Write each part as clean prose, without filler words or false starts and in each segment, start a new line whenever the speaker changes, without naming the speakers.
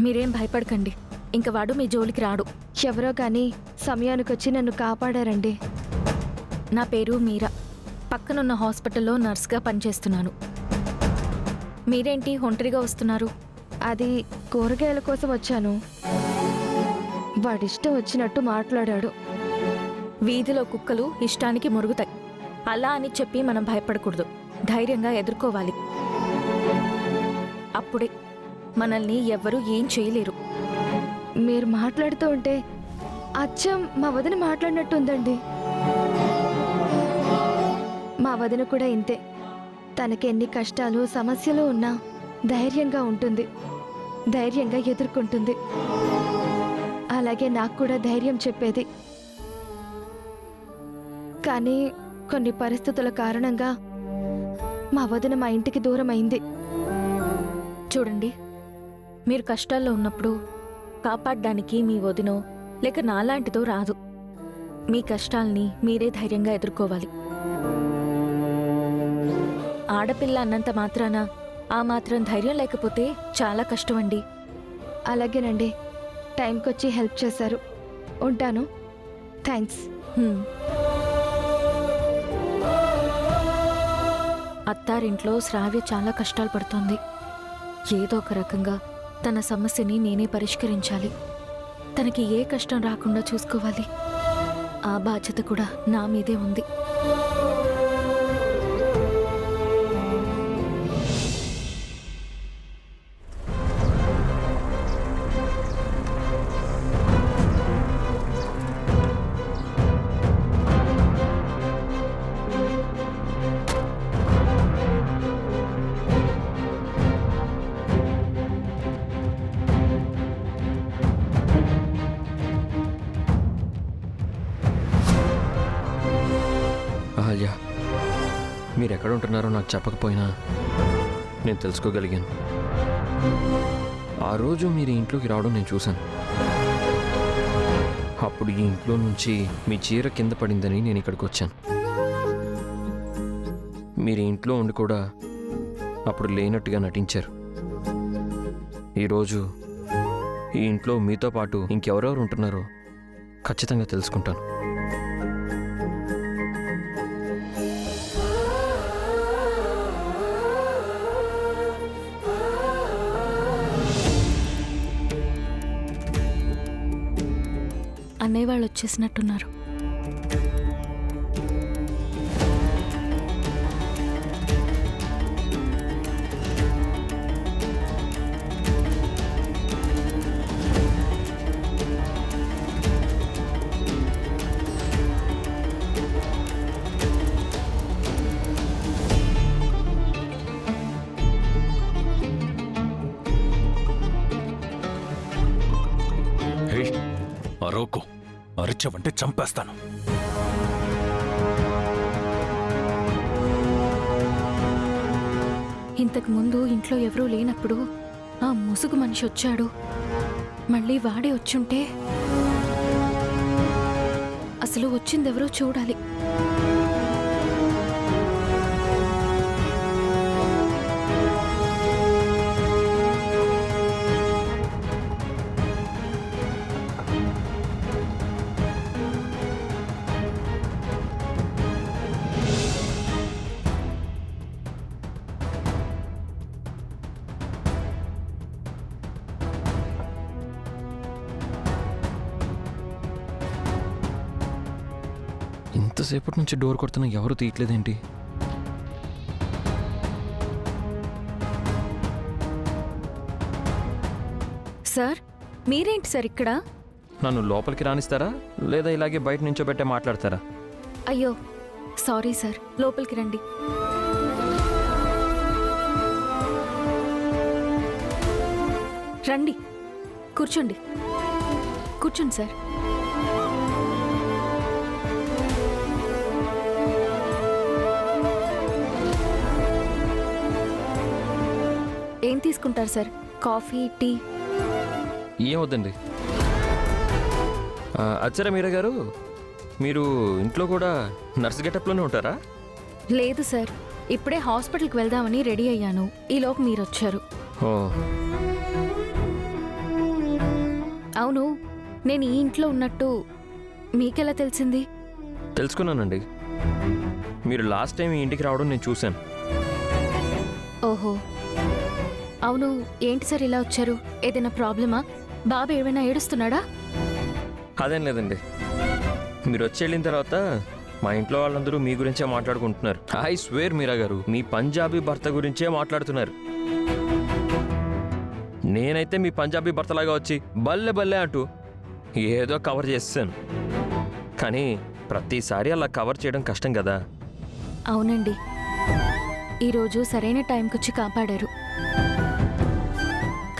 మీరేం భయపడకండి. ఇంక వాడు మీ జోలికి రాడు.
ఎవరో కానీ సమయానికొచ్చి నన్ను కాపాడారండి.
నా పేరు మీరా. పక్కనున్న హాస్పిటల్లో నర్స్గా పనిచేస్తున్నాను. మీరేంటి ఒంటరిగా వస్తున్నారు?
అది కూరగాయల కోసం వచ్చాను. వాడిష్టం వచ్చినట్టు మాట్లాడాడు.
వీధిలో కుక్కలు ఇష్టానికి మురుగుతాయి. అలా అని చెప్పి మనం భయపడకూడదు. ధైర్యంగా ఎదుర్కోవాలి. అప్పుడే మనల్ని ఎవ్వరూ ఏం చేయలేరు.
మీరు మాట్లాడుతూ ఉంటే అచ్చం మా వదిన మాట్లాడినట్టుందండి. మా వదిన కూడా ఇంతే. తనకెన్ని కష్టాలు సమస్యలు ఉన్నా ధైర్యంగా ఉంటుంది, ధైర్యంగా ఎదుర్కొంటుంది. అలాగే నాకు కూడా ధైర్యం చెప్పేది. కానీ కొన్ని పరిస్థితుల కారణంగా మా వదిన మా ఇంటికి దూరం అయింది.
చూడండి, మీరు కష్టాల్లో ఉన్నప్పుడు కాపాడ్డానికి మీ వదినో లేక నాలాంటిదో రాదు. మీ కష్టాల్ని మీరే ధైర్యంగా ఎదుర్కోవాలి. ఆడపిల్ల అన్నంత మాత్రాన ఆ మాత్రం ధైర్యం లేకపోతే చాలా కష్టమండి.
అలాగేనండి, టైంకొచ్చి హెల్ప్ చేశారు. ఉంటాను. థ్యాంక్స్.
అత్తారింట్లో శ్రావ్య చాలా కష్టాలు పడుతోంది. ఏదో ఒక రకంగా తన సమస్యని నేనే పరిష్కరించాలి. తనకి ఏ కష్టం రాకుండా చూసుకోవాలి. ఆ బాధ్యత కూడా నా మీదే ఉంది.
అహల్య, మీరు ఎక్కడ ఉంటున్నారో నాకు చెప్పకపోయినా నేను తెలుసుకోగలిగాను. ఆ రోజు మీరు ఇంట్లోకి రావడం నేను చూశాను. అప్పుడు ఈ ఇంట్లో నుంచి మీ చీర కింద పడిందని నేను ఇక్కడికి వచ్చాను. మీరు ఇంట్లో ఉండి కూడా అప్పుడు లేనట్టుగా నటించారు. ఈరోజు ఈ ఇంట్లో మీతో పాటు ఇంకెవరెవరు ఉంటున్నారో ఖచ్చితంగా తెలుసుకుంటాను.
అన్నయ్య వాళ్ళు వచ్చేసినట్టున్నారు.
అరవకు, అరిచావంటే చంపేస్తాను.
ఇంతకు ముందు ఇంట్లో ఎవరూ లేనప్పుడు ఆ ముసుగు మనిషి వచ్చాడు. మళ్ళీ వాడే వచ్చుంటే అసలు వచ్చిందెవరో చూడాలి.
ఇంతసేపటి నుంచి డోర్ కొడుతున్నా ఎవరు తీయట్లేదేంటి?
సార్, మీరేంటి సార్ ఇక్కడ?
నన్ను లోపలికి రానిస్తారా లేదా ఇలాగే బయట నుంచోబెట్టే మాట్లాడతారా?
అయ్యో సారీ సార్, లోపలికి రండి. రండి, కూర్చోండి. కూర్చోండి సార్. ఏం తీసుకుంటారు సార్? Coffee, tea?
ఏం వద్దండి. అచ్చరా మీరా గారు, మీరు ఇంట్లో కూడా నర్స్ గెటప్లోనే ఉంటారా?
లేదు సార్, ఇప్పుడే హాస్పిటల్కి వెళ్దామని రెడీ అయ్యాను. ఈలోపు మీరు వచ్చారు.
ఓ,
అవును, నేను ఈ ఇంట్లో ఉన్నట్టు మీకెలా తెలిసింది?
తెలుసుకున్నానండి. మీరు లాస్ట్ టైం ఈ ఇంటికి రావడం నేను చూశాను.
ఓహో, అవును. ఏంటి సార్ ఇలా వచ్చారు? ఏదైనా ప్రాబ్లమా? బాబు ఏమైనా ఏడుస్తున్నాడా?
అదేం లేదండి. మీరు వచ్చి వెళ్ళిన తర్వాత మా ఇంట్లో వాళ్ళందరూ మీ గురించే మాట్లాడుకుంటున్నారు. ఐ స్వేర్ మీరా గారు, మీ పంజాబీ భర్త గురించే మాట్లాడుతున్నారు. నేనైతే మీ పంజాబీ భర్తలాగా వచ్చి బల్లె బల్లె అంటూ ఏదో కవర్ చేస్తాను. కానీ ప్రతిసారి అలా కవర్ చేయడం కష్టం కదా.
అవునండి, ఈరోజు సరైన టైంకొచ్చి కాపాడారు.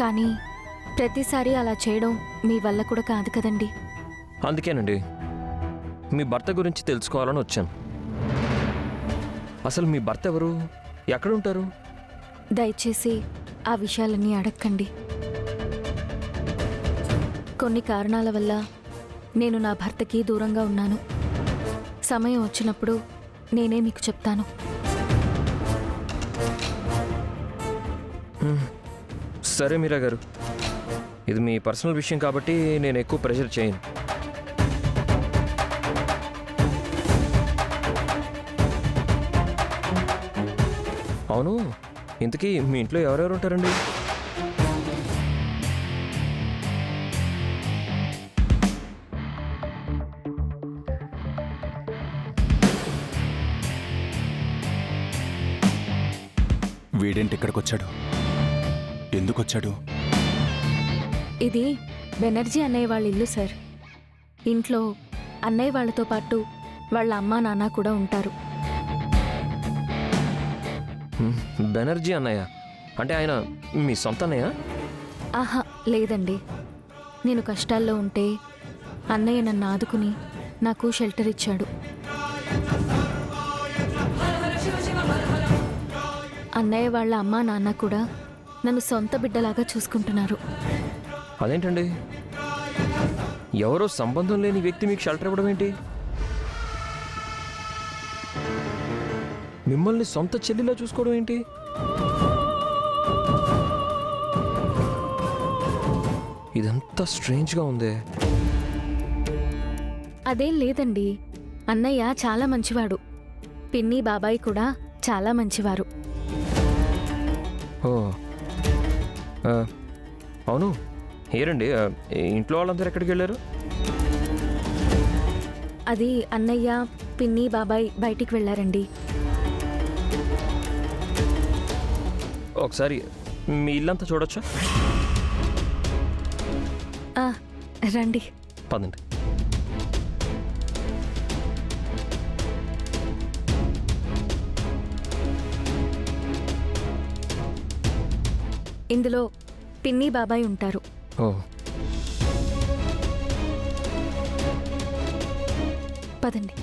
కానీ ప్రతిసారి అలా చేయడం మీ వల్ల కూడా కాదు కదండి.
అందుకేనండి మీ భర్త గురించి తెలుసుకోవాలని వచ్చాను. అసలు మీ భర్త ఎవరు? ఎక్కడుంటారు?
దయచేసి ఆ విషయాలన్నీ అడగకండి. కొన్ని కారణాల వల్ల నేను నా భర్తకి దూరంగా ఉన్నాను. సమయం వచ్చినప్పుడు నేనే మీకు చెప్తాను.
సరే మీరా గారు, ఇది మీ పర్సనల్ విషయం కాబట్టి నేను ఎక్కువ ప్రెషర్ చేయను. అవును, ఇంతకీ మీ ఇంట్లో ఎవరెవరు ఉంటారండి?
వీడేంటి ఇక్కడికి వచ్చాడు? ఎందుకు వచ్చాడు?
ఇది బెనర్జీ అన్నయ్య వాళ్ళ ఇల్లు సార్. ఇంట్లో అన్నయ్య వాళ్ళతో పాటు వాళ్ళ అమ్మా నాన్న కూడా ఉంటారు.
బెనర్జీ అన్నయ్య అంటే ఆయన మీ సొంత అన్నయ్య?
ఆహా, లేదండి. నేను కష్టాల్లో ఉంటే అన్నయ్య నన్ను ఆదుకుని నాకు షెల్టర్ ఇచ్చాడు. అన్నయ్య వాళ్ళ అమ్మా నాన్న కూడా నన్ను సొంత బిడ్డలాగా చూసుకుంటున్నారు.
అదేంటండి, ఎవరో సంబంధం లేని వ్యక్తి మీకు షెల్టర్ ఇవ్వడం ఏంటి? మిమ్మల్ని సొంత చెల్లిలా చూసుకోవడం ఏంటి? ఇదంతా స్ట్రేంజ్గా ఉంది.
అదేం లేదండి, అన్నయ్య చాలా మంచివాడు. పిన్ని బాబాయ్ కూడా చాలా మంచివారు.
ఓ ఆ, అవును, ఏరండి, ఇంట్లో వాళ్ళందరూ ఎక్కడికి వెళ్ళారు?
అది అన్నయ్య పిన్ని బాబాయ్ బయటికి వెళ్ళారండి.
ఒకసారి మీ ఇల్లంతా చూడొచ్చా?
ఆ, రండి.
పదండి.
ఇందులో పిన్ని బాబాయ్ ఉంటారు.
ఓ
పదండి.